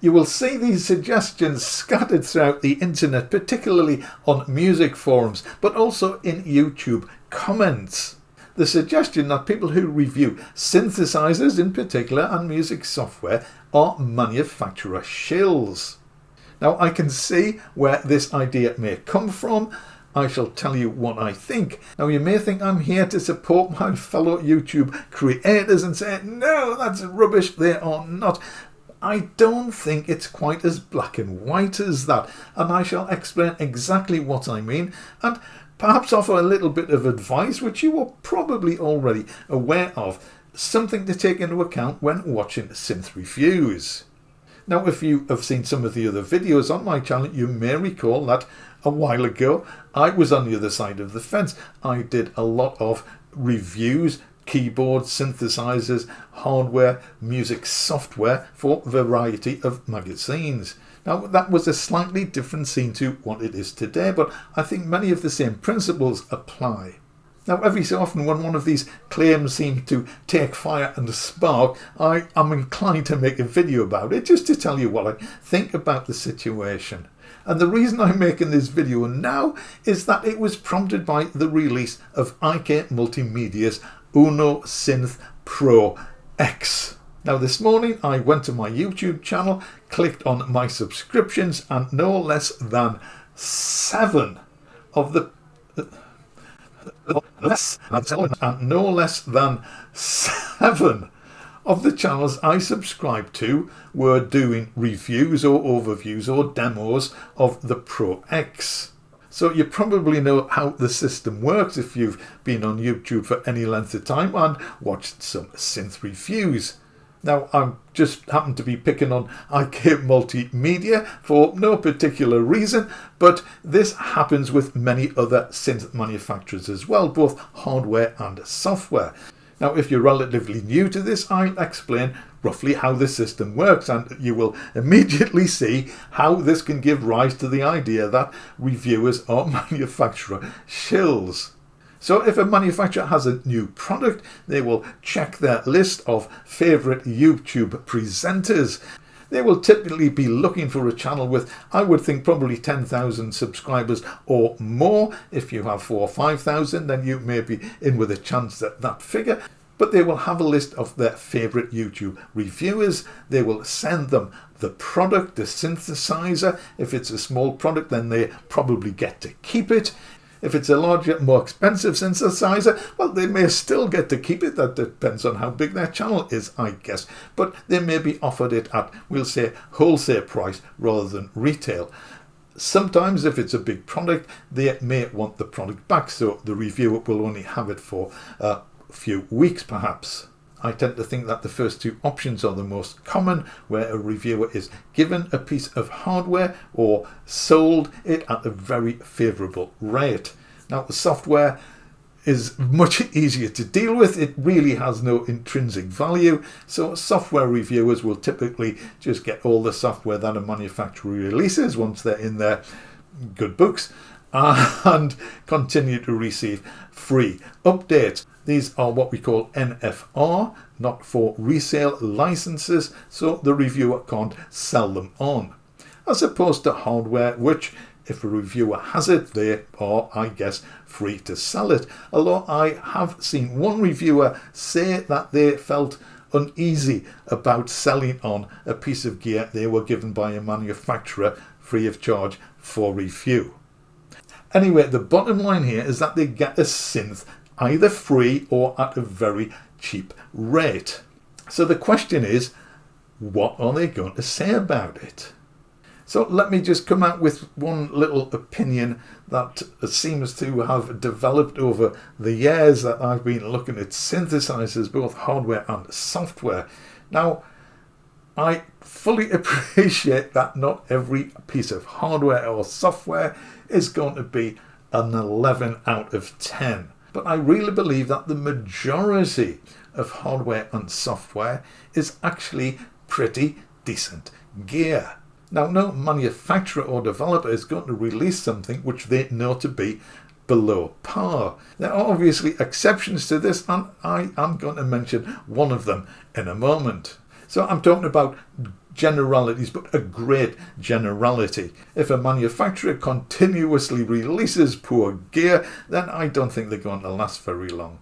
You will see these suggestions scattered throughout the internet, particularly on music forums, but also in YouTube comments. The suggestion that people who review synthesizers in particular and music software are manufacturer shills. Now I can see where this idea may come from. I shall tell you what I think. Now you may think I'm here to support my fellow YouTube creators and say, no, that's rubbish, they are not. I don't think it's quite as black and white as that, and I shall explain exactly what I mean and perhaps offer a little bit of advice which you are probably already aware of, something to take into account when watching synth reviews. Now if you have seen some of the other videos on my channel, you may recall that a while ago I was on the other side of the fence. I did a lot of reviews, keyboards, synthesizers, hardware, music software for a variety of magazines. Now that was a slightly different scene to what it is today, but I think many of the same principles apply. Now every so often when one of these claims seems to take fire and spark, I am inclined to make a video about it just to tell you what I think about the situation. And the reason I'm making this video now is that it was prompted by the release of IK Multimedia's Uno Synth Pro X. Now this morning I went to my YouTube channel, clicked on my subscriptions, and no less than 7 of the channels I subscribe to were doing reviews or overviews or demos of the Pro X. So you probably know how the system works if you've been on YouTube for any length of time and watched some synth reviews. Now I just happen to be picking on IK Multimedia for no particular reason, but this happens with many other synth manufacturers as well, both hardware and software. Now if you're relatively new to this, I'll explain roughly how the system works, and you will immediately see how this can give rise to the idea that reviewers are manufacturer shills. So if a manufacturer has a new product, they will check their list of favourite YouTube presenters. They will typically be looking for a channel with, I would think, probably 10,000 subscribers or more. If you have 4,000 or 5,000, then you may be in with a chance at that figure. But they will have a list of their favourite YouTube reviewers. They will send them the product, the synthesizer. If it's a small product, then they probably get to keep it. If it's a larger, more expensive synthesizer, well, they may still get to keep it. That depends on how big their channel is, I guess. But they may be offered it at, we'll say, wholesale price rather than retail. Sometimes, if it's a big product, they may want the product back, so the reviewer will only have it for a few weeks, perhaps. I tend to think that the first two options are the most common, where a reviewer is given a piece of hardware or sold it at a very favourable rate. Now the software is much easier to deal with. It really has no intrinsic value, so software reviewers will typically just get all the software that a manufacturer releases once they're in their good books and continue to receive free updates. These are what we call NFR, not for resale licenses, so the reviewer can't sell them on. As opposed to hardware, which, if a reviewer has it, they are, I guess, free to sell it. Although I have seen one reviewer say that they felt uneasy about selling on a piece of gear they were given by a manufacturer free of charge for review. Anyway, the bottom line here is that they get a synth either free or at a very cheap rate. So the question is, what are they going to say about it? So let me just come out with one little opinion that seems to have developed over the years that I've been looking at synthesizers, both hardware and software. Now, I fully appreciate that not every piece of hardware or software is going to be an 11 out of 10. But I really believe that the majority of hardware and software is actually pretty decent gear. Now, no manufacturer or developer is going to release something which they know to be below par. There are obviously exceptions to this, and I am going to mention one of them in a moment. So I'm talking about generalities, but a great generality. If a manufacturer continuously releases poor gear, then I don't think they're going to last very long.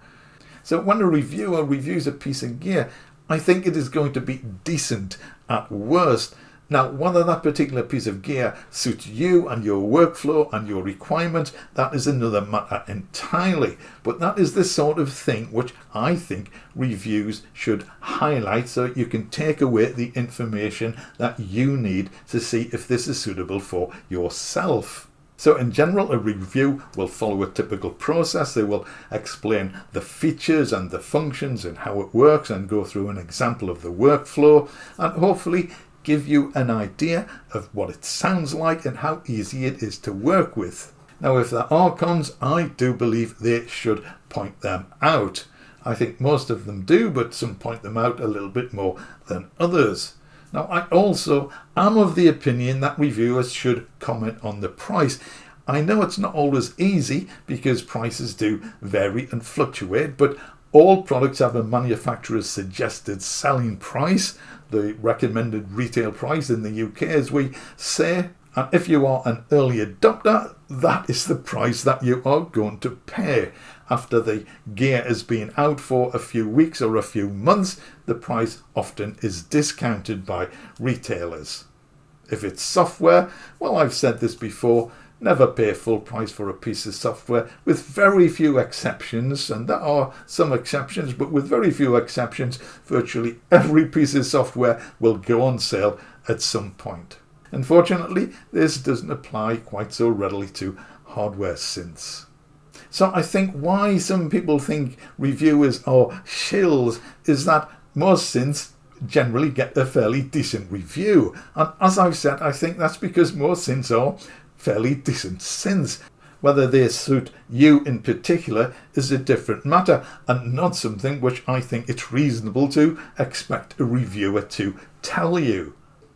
So when a reviewer reviews a piece of gear, I think it is going to be decent at worst. Now, whether that particular piece of gear suits you and your workflow and your requirements, that is another matter entirely. But that is the sort of thing which I think reviews should highlight, so you can take away the information that you need to see if this is suitable for yourself. So in general, a review will follow a typical process. They will explain the features and the functions and how it works and go through an example of the workflow and hopefully give you an idea of what it sounds like and how easy it is to work with. Now, if there are cons, I do believe they should point them out. I think most of them do, but some point them out a little bit more than others. Now, I also am of the opinion that reviewers should comment on the price. I know it's not always easy because prices do vary and fluctuate, but all products have a manufacturer's suggested selling price, the recommended retail price in the UK, as we say. And if you are an early adopter, that is the price that you are going to pay. After the gear has been out for a few weeks or a few months, the price often is discounted by retailers. If it's software, well, I've said this before, never pay full price for a piece of software, with very few exceptions, and there are some exceptions, but with very few exceptions, virtually every piece of software will go on sale at some point. Unfortunately, this doesn't apply quite so readily to hardware synths. So I think why some people think reviewers are shills is that most synths generally get a fairly decent review. And as I've said, I think that's because most synths are fairly decent synths. Whether they suit you in particular is a different matter and not something which I think it's reasonable to expect a reviewer to tell you.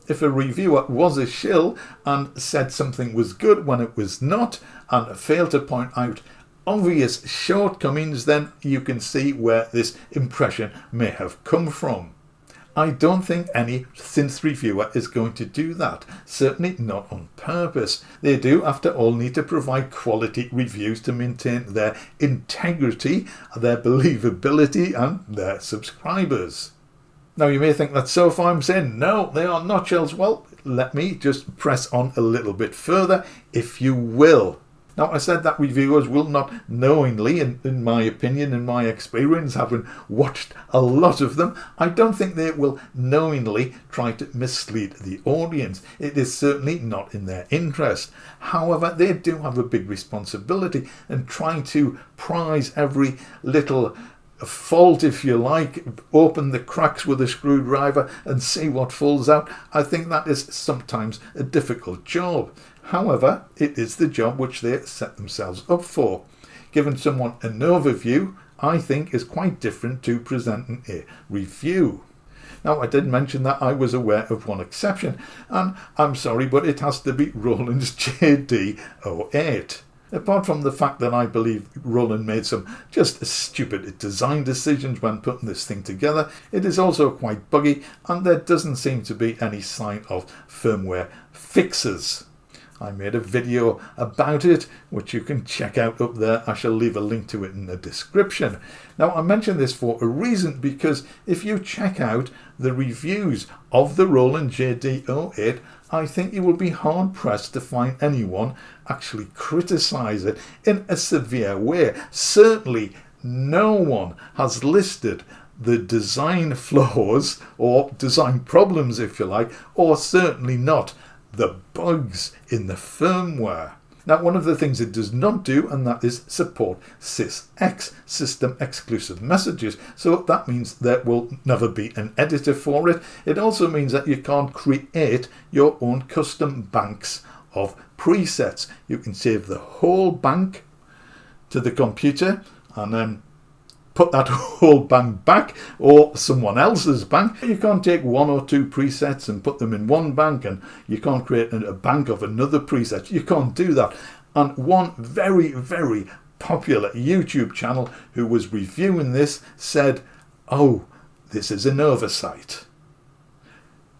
If a reviewer was a shill and said something was good when it was not and failed to point out obvious shortcomings, then you can see where this impression may have come from. I don't think any synth reviewer is going to do that, certainly not on purpose. They do, after all, need to provide quality reviews to maintain their integrity, their believability and their subscribers. Now you may think that so far I'm saying no, they are not shills. Well, let me just press on a little bit further, if you will. Now, I said that reviewers will not knowingly, in my opinion, in my experience, having watched a lot of them, I don't think they will knowingly try to mislead the audience. It is certainly not in their interest. However, they do have a big responsibility in trying to prize every little fault, if you like, open the cracks with a screwdriver and see what falls out. I think that is sometimes a difficult job. However, it is the job which they set themselves up for. Giving someone an overview, I think, is quite different to presenting a review. Now, I did mention that I was aware of one exception, and I'm sorry, but it has to be Roland's JD-08. Apart from the fact that I believe Roland made some just stupid design decisions when putting this thing together, it is also quite buggy, and there doesn't seem to be any sign of firmware fixes. I made a video about it, which you can check out up there. I shall leave a link to it in the description. Now, I mention this for a reason, because if you check out the reviews of the Roland JD-08, I think you will be hard-pressed to find anyone actually criticize it in a severe way. Certainly, no one has listed the design flaws or design problems, if you like, or certainly not the bugs in the firmware. Now, one of the things it does not do, and that is support sysx, system exclusive messages. So that means there will never be an editor for it. It also means that you can't create your own custom banks of presets. You can save the whole bank to the computer and then put that whole bank back, or someone else's bank. You can't take one or two presets and put them in one bank, and you can't create a bank of another preset. You can't do that. And one very, very popular YouTube channel who was reviewing this said, "Oh, this is an oversight."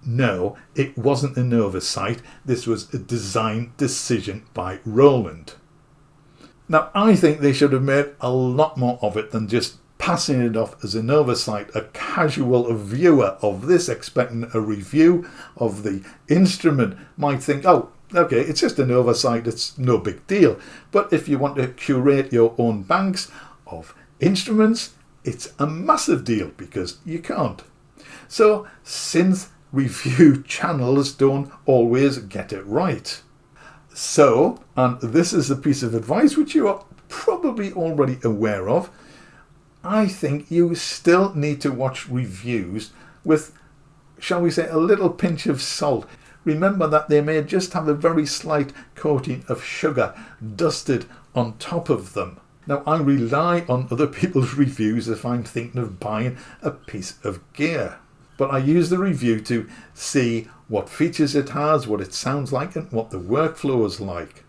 No, it wasn't an oversight. This was a design decision by Roland. Now, I think they should have made a lot more of it than just passing it off as an oversight. A casual viewer of this, expecting a review of the instrument, might think, oh, okay, it's just an oversight, it's no big deal. But if you want to curate your own banks of instruments, it's a massive deal because you can't. So synth review channels don't always get it right. So, and this is a piece of advice which you are probably already aware of, I think you still need to watch reviews with, shall we say, a little pinch of salt. Remember that they may just have a very slight coating of sugar dusted on top of them. Now, I rely on other people's reviews if I'm thinking of buying a piece of gear. But I use the review to see what features it has, what it sounds like, and what the workflow is like.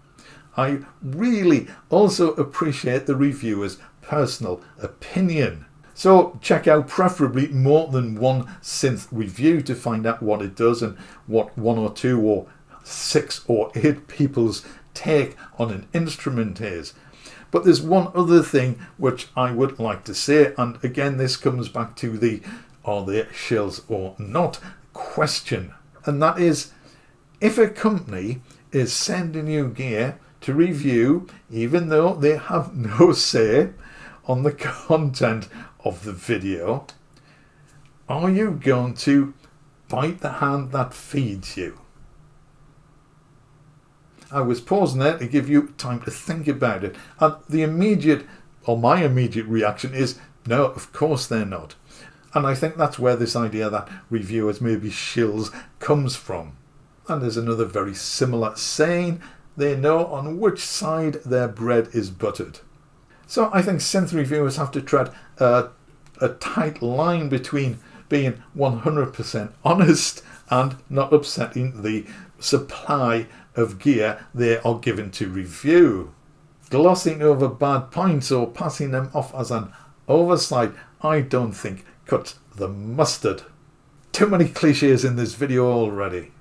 I really also appreciate the reviewer's personal opinion. So check out preferably more than one synth review to find out what it does and what 1 or 2 or 6 or 8 people's take on an instrument is. But there's one other thing which I would like to say, and again this comes back to the are they shills or not question, and that is, if a company is sending you gear to review, even though they have no say on the content of the video, are you going to bite the hand that feeds you? I was pausing there to give you time to think about it, and the immediate, or my immediate reaction is, no, of course they're not. And I think that's where this idea that reviewers may be shills comes from. And there's another very similar saying, they know on which side their bread is buttered. So I think synth reviewers have to tread a tight line between being 100% honest and not upsetting the supply of gear they are given to review. Glossing over bad points or passing them off as an oversight, I don't think cuts the mustard. Too many cliches in this video already.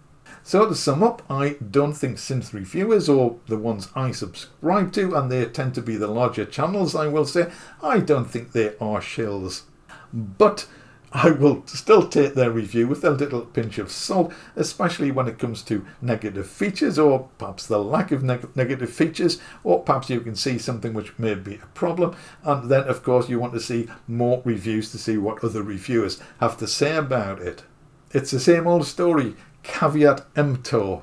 So to sum up, I don't think synth reviewers, or the ones I subscribe to, and they tend to be the larger channels, I will say, I don't think they are shills. But I will still take their review with a little pinch of salt, especially when it comes to negative features, or perhaps the lack of negative features, or perhaps you can see something which may be a problem. And then, of course, you want to see more reviews to see what other reviewers have to say about it. It's the same old story, caveat emptor.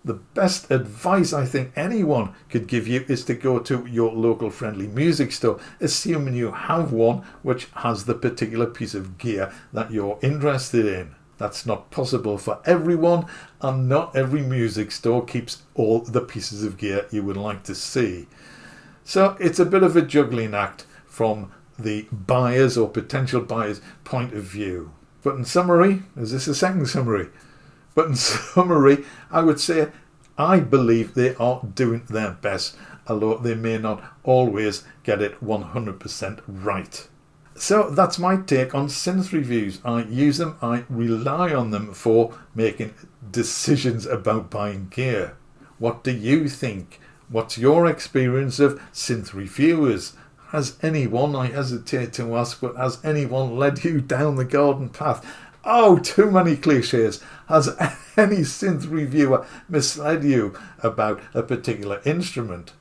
The best advice I think anyone could give you is to go to your local friendly music store, assuming you have one which has the particular piece of gear that you're interested in. That's not possible for everyone, and not every music store keeps all the pieces of gear you would like to see. So it's a bit of a juggling act from the buyer's or potential buyer's point of view. But in summary, is this a second summary? But in summary, I would say I believe they are doing their best, although they may not always get it 100% right. So that's my take on synth reviews. I use them, I rely on them for making decisions about buying gear. What do you think? What's your experience of synth reviewers? Has anyone, I hesitate to ask, but has anyone led you down the garden path? Oh, too many cliches. Has any synth reviewer misled you about a particular instrument?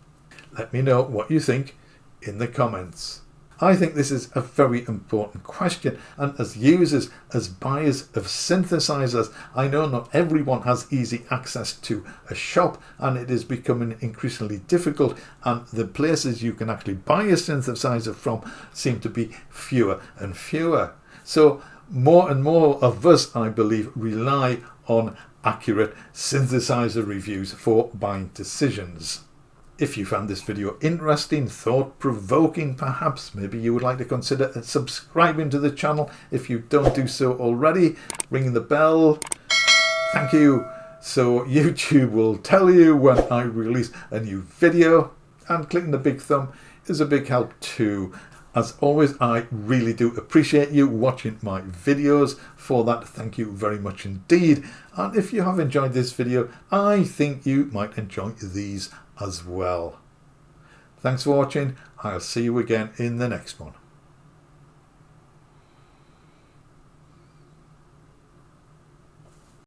Let me know what you think in the comments. I think this is a very important question, and as users, as buyers of synthesizers, I know not everyone has easy access to a shop, and it is becoming increasingly difficult, and the places you can actually buy a synthesizer from seem to be fewer and fewer. So more and more of us, I believe, rely on accurate synthesizer reviews for buying decisions. If you found this video interesting, thought-provoking perhaps, maybe you would like to consider subscribing to the channel if you don't do so already, ringing the bell, thank you, so YouTube will tell you when I release a new video, and clicking the big thumb is a big help too. As always, I really do appreciate you watching my videos. For that, thank you very much indeed. And if you have enjoyed this video, I think you might enjoy these as well. Thanks for watching. I'll see you again in the next one.